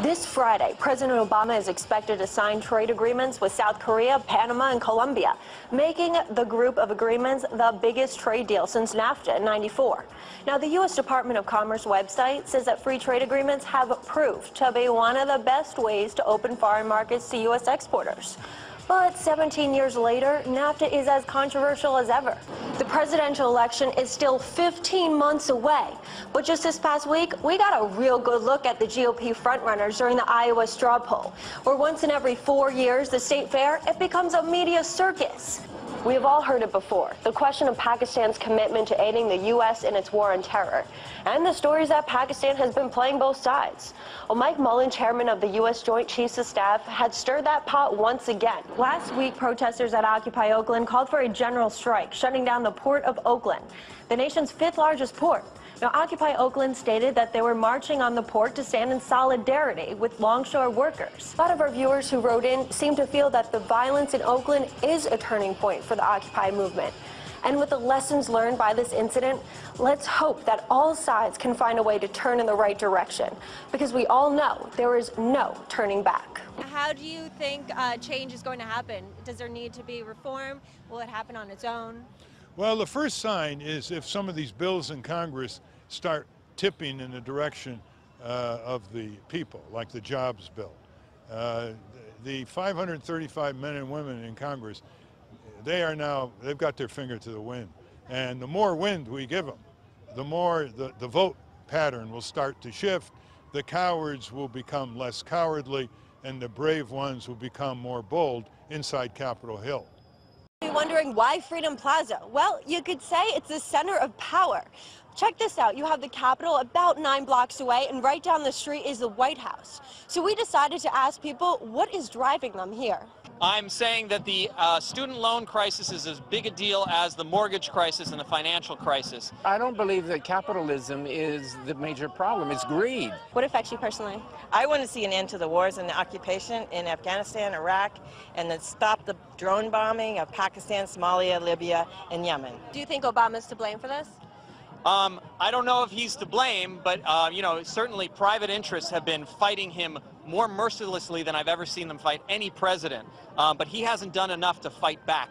This Friday, President Obama is expected to sign trade agreements with South Korea, Panama, and Colombia, making the group of agreements the biggest trade deal since NAFTA in '94. Now, the U.S. Department of Commerce website says that free trade agreements have proved to be one of the best ways to open foreign markets to U.S. exporters. But 17 years later, NAFTA is as controversial as ever. The presidential election is still 15 months away. But just this past week, we got a real good look at the GOP frontrunners during the Iowa straw poll, where once in every 4 years, the state fair, it becomes a media circus. We have all heard it before, the question of Pakistan's commitment to aiding the U.S. in its war on terror, and the stories that Pakistan has been playing both sides. Well, Mike Mullen, chairman of the U.S. Joint Chiefs of Staff, had stirred that pot once again. Last week, protesters at Occupy Oakland called for a general strike, shutting down the port of Oakland, the nation's 5th largest port. Now, Occupy Oakland stated that they were marching on the port to stand in solidarity with longshore workers. A lot of our viewers who wrote in seem to feel that the violence in Oakland is a turning point for the Occupy movement. And with the lessons learned by this incident, let's hope that all sides can find a way to turn in the right direction, because we all know there is no turning back. How do you think change is going to happen? Does there need to be reform? Will it happen on its own? Well, the first sign is if some of these bills in Congress start tipping in the direction of the people, like the jobs bill. The 535 men and women in Congress, they've got their finger to the wind. And the more wind we give them, the more the vote pattern will start to shift. The cowards will become less cowardly, and the brave ones will become more bold inside Capitol Hill. You're wondering why Freedom Plaza? Well, you could say it's the center of power. Check this out. You have the Capitol about 9 blocks away, and right down the street is the White House. So we decided to ask people what is driving them here. I'm saying that the student loan crisis is as big a deal as the mortgage crisis and the financial crisis. I don't believe that capitalism is the major problem. It's greed. What affects you personally? I want to see an end to the wars and the occupation in Afghanistan, Iraq, and then stop the drone bombing of Pakistan, Somalia, Libya, and Yemen. Do you think Obama's to blame for this? I don't know if he's to blame, but you know, certainly private interests have been fighting him more mercilessly than I've ever seen them fight any president. But he hasn't done enough to fight back.